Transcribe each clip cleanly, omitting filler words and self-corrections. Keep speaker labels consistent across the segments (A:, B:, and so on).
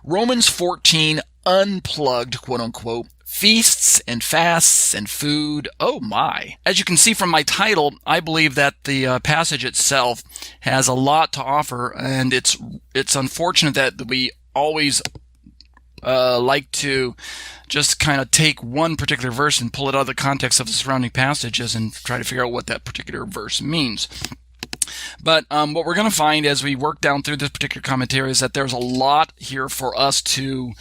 A: Romans 14, unplugged, quote unquote. Feasts and fasts and food. Oh my. As you can see from my title, I believe that the passage itself has a lot to offer, and it's unfortunate that we always like to just kind of take one particular verse and pull it out of the context of the surrounding passages and try to figure out what that particular verse means. But what we're going to find as we work down through this particular commentary is that there's a lot here for us to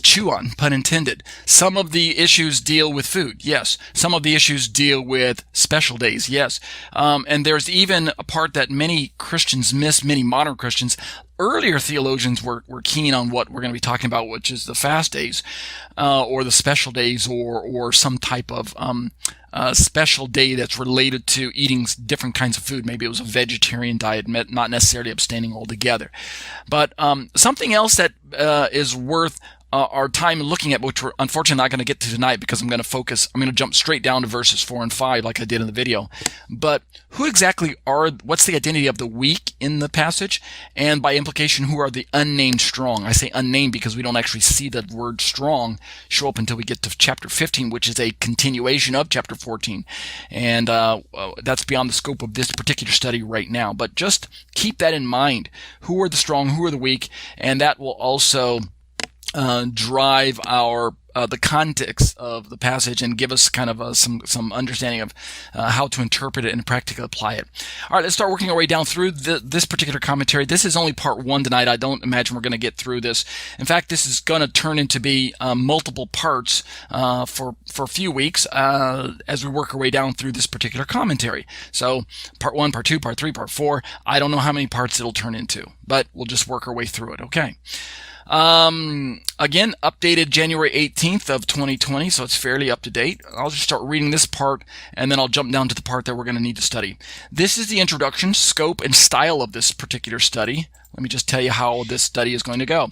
A: chew on, pun intended. Some of the issues deal with food, yes. Some of the issues deal with special days, yes. And there's even a part that many Christians miss, many modern Christians. Earlier theologians were keen on what we're going to be talking about, which is the fast days, or the special days, or some type of special day that's related to eating different kinds of food. Maybe it was a vegetarian diet, not necessarily abstaining altogether. But something else that is worth our time looking at, which we're unfortunately not going to get to tonight because I'm going to jump straight down to verses 4 and 5 like I did in the video. But who exactly what's the identity of the weak in the passage? And by implication, who are the unnamed strong? I say unnamed because we don't actually see the word strong show up until we get to chapter 15, which is a continuation of chapter 14. And that's beyond the scope of this particular study right now. But just keep that in mind. Who are the strong? Who are the weak? And that will also drive our the context of the passage and give us kind of some understanding of how to interpret it and practically apply it. All right, let's start working our way down through this particular commentary. This is only part 1 tonight. I don't imagine we're going to get through this. In fact, this is going to turn into be multiple parts for a few weeks as we work our way down through this particular commentary. So part 1, part 2, part 3, part 4. I don't know how many parts it'll turn into, but we'll just work our way through it. Okay. Again, updated January 18th of 2020, so it's fairly up to date. I'll just start reading this part, and then I'll jump down to the part that we're going to need to study. This is the introduction, scope, and style of this particular study. Let me just tell you how this study is going to go.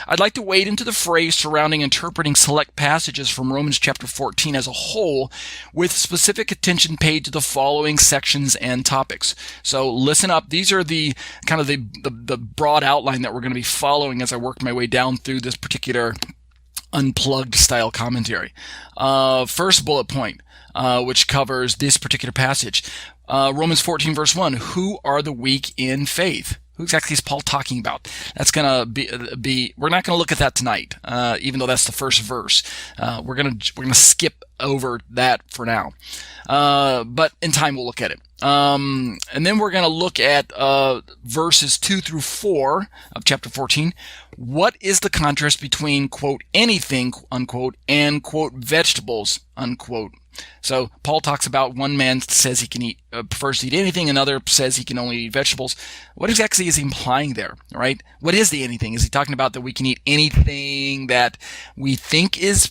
A: I'd like to wade into the phrase surrounding interpreting select passages from Romans chapter 14 as a whole, with specific attention paid to the following sections and topics. So listen up. These are the kind of the broad outline that we're going to be following as I work my way down through this particular unplugged style commentary. First bullet point, which covers this particular passage. Romans 14 verse 1, who are the weak in faith? Who exactly is Paul talking about? That's going to be we're not going to look at that tonight, even though that's the first verse. We're going to skip over that for now. But in time we'll look at it. And then we're going to look at verses 2 through 4 of chapter 14. What is the contrast between, quote, anything, unquote, and, quote, vegetables, unquote? So Paul talks about one man says he can eat, prefers to eat anything, another says he can only eat vegetables. What exactly is he implying there, right? What is the anything? Is he talking about that we can eat anything that we think is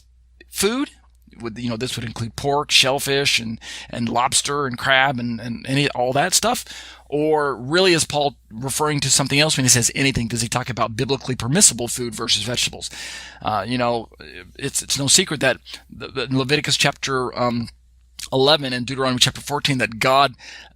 A: food? This would include pork, shellfish, and lobster and crab and all that stuff? Or really is Paul referring to something else when he says anything? Does he talk about biblically permissible food versus vegetables? It's no secret that in Leviticus chapter 11 and Deuteronomy chapter 14 that God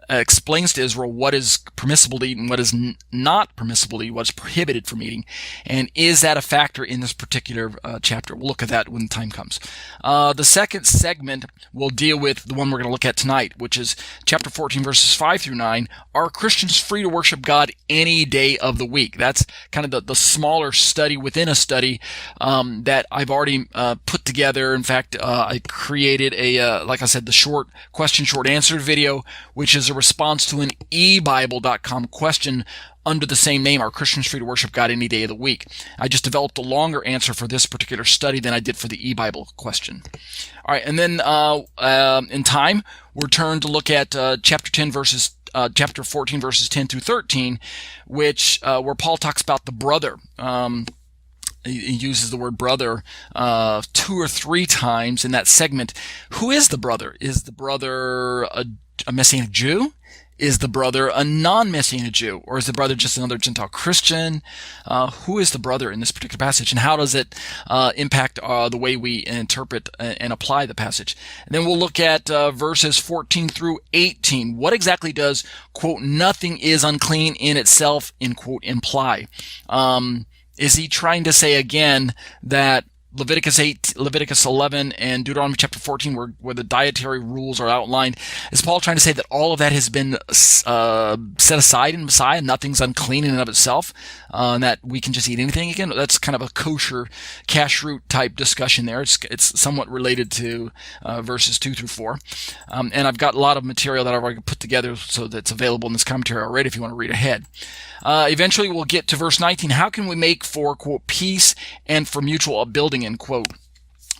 A: explains to Israel what is permissible to eat and what is not permissible to eat, what's prohibited from eating. And is that a factor in this particular chapter? We'll look at that when the time comes. The second segment will deal with the one we're going to look at tonight, which is chapter 14, verses 5 through 9. Are Christians free to worship God any day of the week? That's kind of the smaller study within a study that I've already put together. In fact, I created like I said, the short question, short answer video, which is a response to an ebible.com question under the same name. Are Christians free to worship God any day of the week? I just developed a longer answer for this particular study than I did for the eBible question. All right, and then in time, we're turned to look at chapter 14 verses 10 through 13, which where Paul talks about the brother. He uses the word brother 2 or 3 times in that segment. Who is the brother? Is the brother a Messianic Jew? Is the brother a non-Messianic Jew? Or is the brother just another Gentile Christian? Who is the brother in this particular passage? And how does it impact the way we interpret and apply the passage? And then we'll look at verses 14 through 18. What exactly does, quote, nothing is unclean in itself, in quote, imply? Is he trying to say again that Leviticus 8, Leviticus 11, and Deuteronomy chapter 14, where the dietary rules are outlined? Is Paul trying to say that all of that has been set aside in Messiah? Nothing's unclean in and of itself, and that we can just eat anything again? That's kind of a kosher, kashrut type discussion there. It's somewhat related to verses 2 through 4. And I've got a lot of material that I've already put together so that's available in this commentary already if you want to read ahead. Eventually, we'll get to verse 19. How can we make for, quote, peace and for mutual upbuilding, end quote?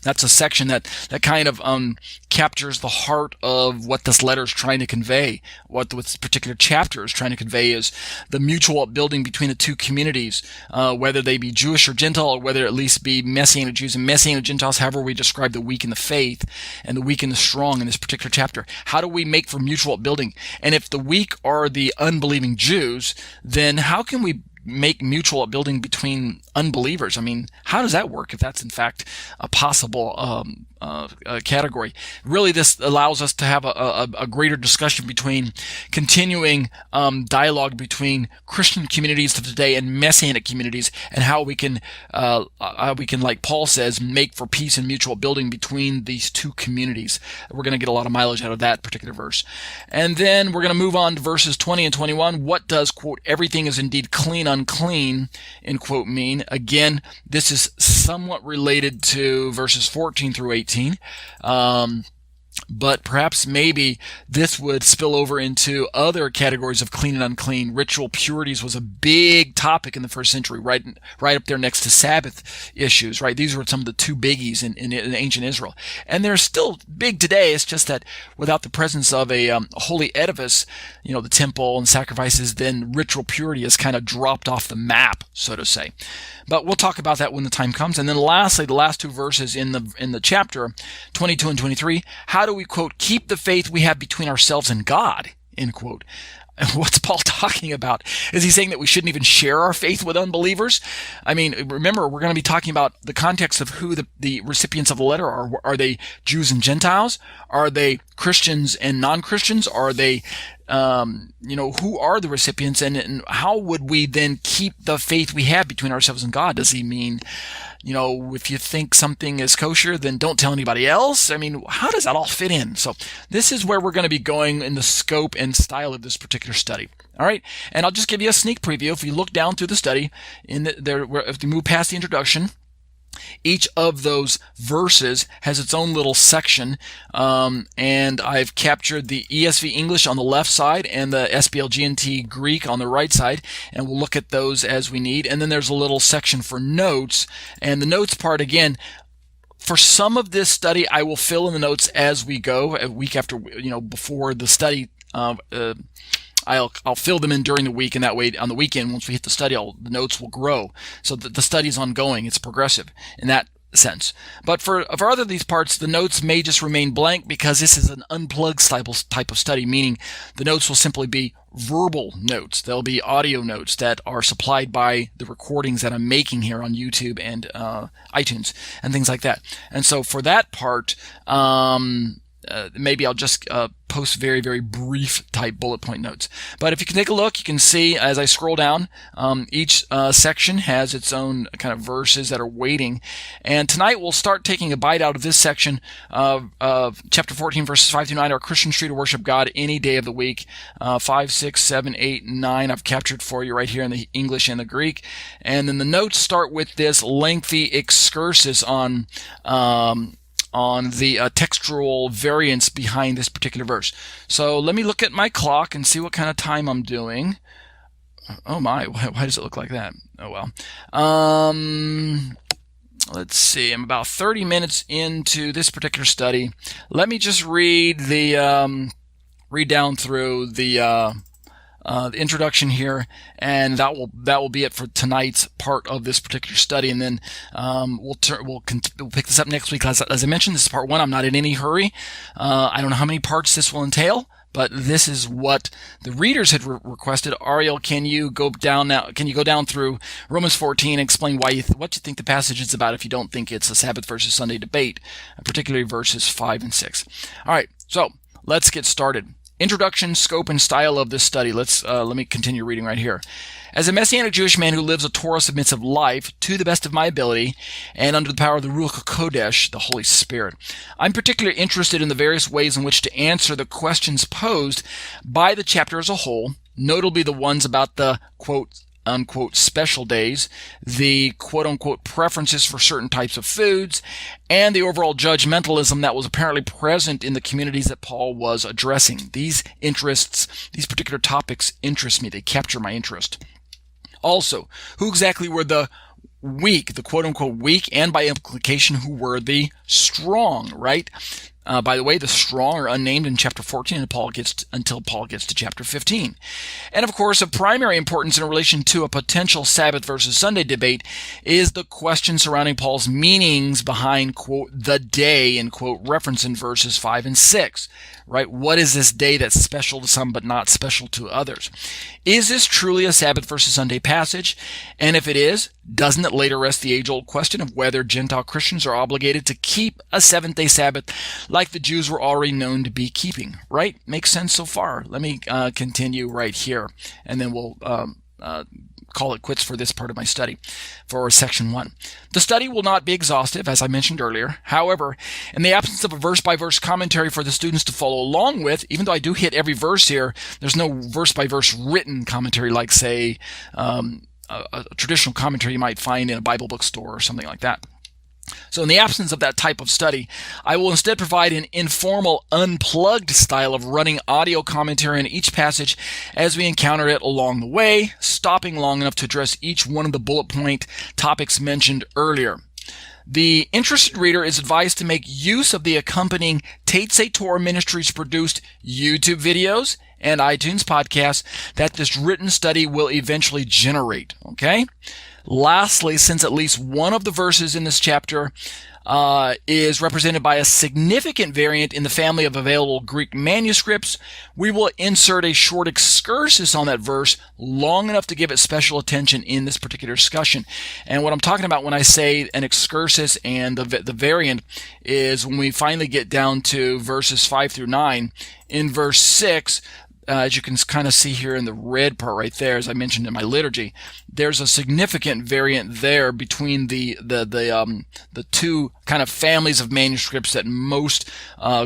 A: That's a section that kind of captures the heart of what this letter is trying to convey. What this particular chapter is trying to convey is the mutual upbuilding between the two communities, whether they be Jewish or Gentile, or whether at least be Messianic Jews and Messianic Gentiles, however we describe the weak in the faith and the weak and the strong in this particular chapter. How do we make for mutual upbuilding? And if the weak are the unbelieving Jews, then how can we make mutual upbuilding between unbelievers? I mean, how does that work if that's in fact a possible category? Really, this allows us to have a greater discussion between continuing dialogue between Christian communities of today and Messianic communities, and how we can, like Paul says, make for peace and mutual building between these two communities. We're going to get a lot of mileage out of that particular verse. And then we're going to move on to verses 20 and 21. What does, quote, everything is indeed clean, unclean, end quote, mean? Again, this is somewhat related to verses 14 through 18. But perhaps maybe this would spill over into other categories of clean and unclean. Ritual purities was a big topic in the first century, right up there next to Sabbath issues, right? These were some of the two biggies in ancient Israel. And they're still big today. It's just that without the presence of a holy edifice, the temple and sacrifices, then ritual purity has kind of dropped off the map, so to say. But we'll talk about that when the time comes. And then lastly, the last two verses in the chapter, 22 and 23, how do we, quote, keep the faith we have between ourselves and God, end quote? What's Paul talking about? Is he saying that we shouldn't even share our faith with unbelievers? I mean, remember, we're going to be talking about the context of who the recipients of the letter are. Are they Jews and Gentiles? Are they Christians and non-Christians? Are they, who are the recipients? And how would we then keep the faith we have between ourselves and God? Does he mean, if you think something is kosher, then don't tell anybody else? I mean, how does that all fit in? So this is where we're going to be going in the scope and style of this particular study. All right. And I'll just give you a sneak preview. If you look down through the study, if you move past the introduction, each of those verses has its own little section, and I've captured the ESV English on the left side and the SBLGNT Greek on the right side, and we'll look at those as we need. And then there's a little section for notes, and the notes part, again, for some of this study, I will fill in the notes as we go, a week after, before the study. I'll fill them in during the week, and that way on the weekend, once we hit the study, the notes will grow. So the study is ongoing. It's progressive in that sense. But for other of these parts, the notes may just remain blank because this is an unplugged type of study, meaning the notes will simply be verbal notes. They'll be audio notes that are supplied by the recordings that I'm making here on YouTube and iTunes and things like that. And so for that part, maybe I'll just post very, very brief type bullet point notes. But if you can take a look, you can see as I scroll down, each section has its own kind of verses that are waiting. And tonight we'll start taking a bite out of this section of chapter 14, verses 5 through 9, our Christians free to worship God any day of the week. 5, 6, 7, 8, 9 I've captured for you right here in the English and the Greek. And then the notes start with this lengthy excursus on the textual variance behind this particular verse. So let me look at my clock and see what kind of time I'm doing. Oh my, why does it look like that? Oh well. Let's see, I'm about 30 minutes into this particular study. Let me just read down through the introduction here, and that will be it for tonight's part of this particular study. And then we'll pick this up next week. As I mentioned, this is part 1. I'm not in any hurry. I don't know how many parts this will entail, but this is what the readers had requested. Ariel, can you go down now? Can you go down through Romans 14 and explain what you think the passage is about if you don't think it's a Sabbath versus Sunday debate, particularly verses 5 and 6. All right, so let's get started. Introduction, scope, and style of this study. Let me continue reading right here. As a Messianic Jewish man who lives a Torah-submissive life to the best of my ability and under the power of the Ruach HaKodesh, the Holy Spirit, I'm particularly interested in the various ways in which to answer the questions posed by the chapter as a whole, notably the ones about the quote-unquote special days, the quote-unquote preferences for certain types of foods, and the overall judgmentalism that was apparently present in the communities that Paul was addressing. These particular topics interest me. They capture my interest. Also, who exactly were the weak, the quote-unquote weak, and by implication, who were the strong, right? By the way, the strong are unnamed in chapter 14 until Paul gets to chapter 15. And of course, of primary importance in relation to a potential Sabbath versus Sunday debate is the question surrounding Paul's meanings behind, quote, the day, and quote, reference in verses 5 and 6, right? What is this day that's special to some but not special to others? Is this truly a Sabbath versus Sunday passage? And if it is, doesn't it later rest the age-old question of whether Gentile Christians are obligated to keep a seventh-day Sabbath like the Jews were already known to be keeping, right? Makes sense so far. Let me continue right here, and then we'll call it quits for this part of my study for section 1. The study will not be exhaustive, as I mentioned earlier. However, in the absence of a verse-by-verse commentary for the students to follow along with, even though I do hit every verse here, there's no verse-by-verse written commentary like, say, a traditional commentary you might find in a Bible bookstore or something like that. So in the absence of that type of study, I will instead provide an informal, unplugged style of running audio commentary on each passage as we encounter it along the way, stopping long enough to address each one of the bullet point topics mentioned earlier. The interested reader is advised to make use of the accompanying Tate Say Torah Ministries produced YouTube videos and iTunes podcasts that this written study will eventually generate. Okay? Lastly, since at least one of the verses in this chapter is represented by a significant variant in the family of available Greek manuscripts, we will insert a short excursus on that verse long enough to give it special attention in this particular discussion. And what I'm talking about when I say an excursus and the variant is when we finally get down to verses 5 through 9. In verse 6, as you can kind of see here in the red part right there, as I mentioned in my liturgy, there's a significant variant there between the two kind of families of manuscripts that most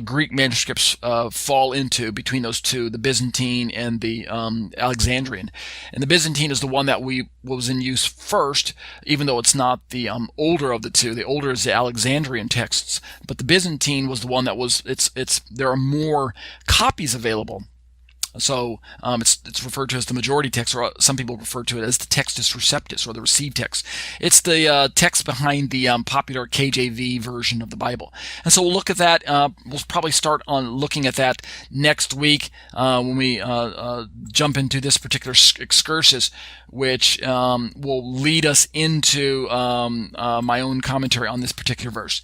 A: Greek manuscripts fall into, between those two, the Byzantine and the Alexandrian. And the Byzantine is the one that was in use first, even though it's not the older of the two. The older is the Alexandrian texts, but the Byzantine was the one that was. There are more copies available. So it's referred to as the majority text, or some people refer to it as the Textus Receptus, or the received text. It's the text behind the popular KJV version of the Bible. And so we'll look at that. We'll probably start on looking at that next week when we jump into this particular excursus, which will lead us into my own commentary on this particular verse.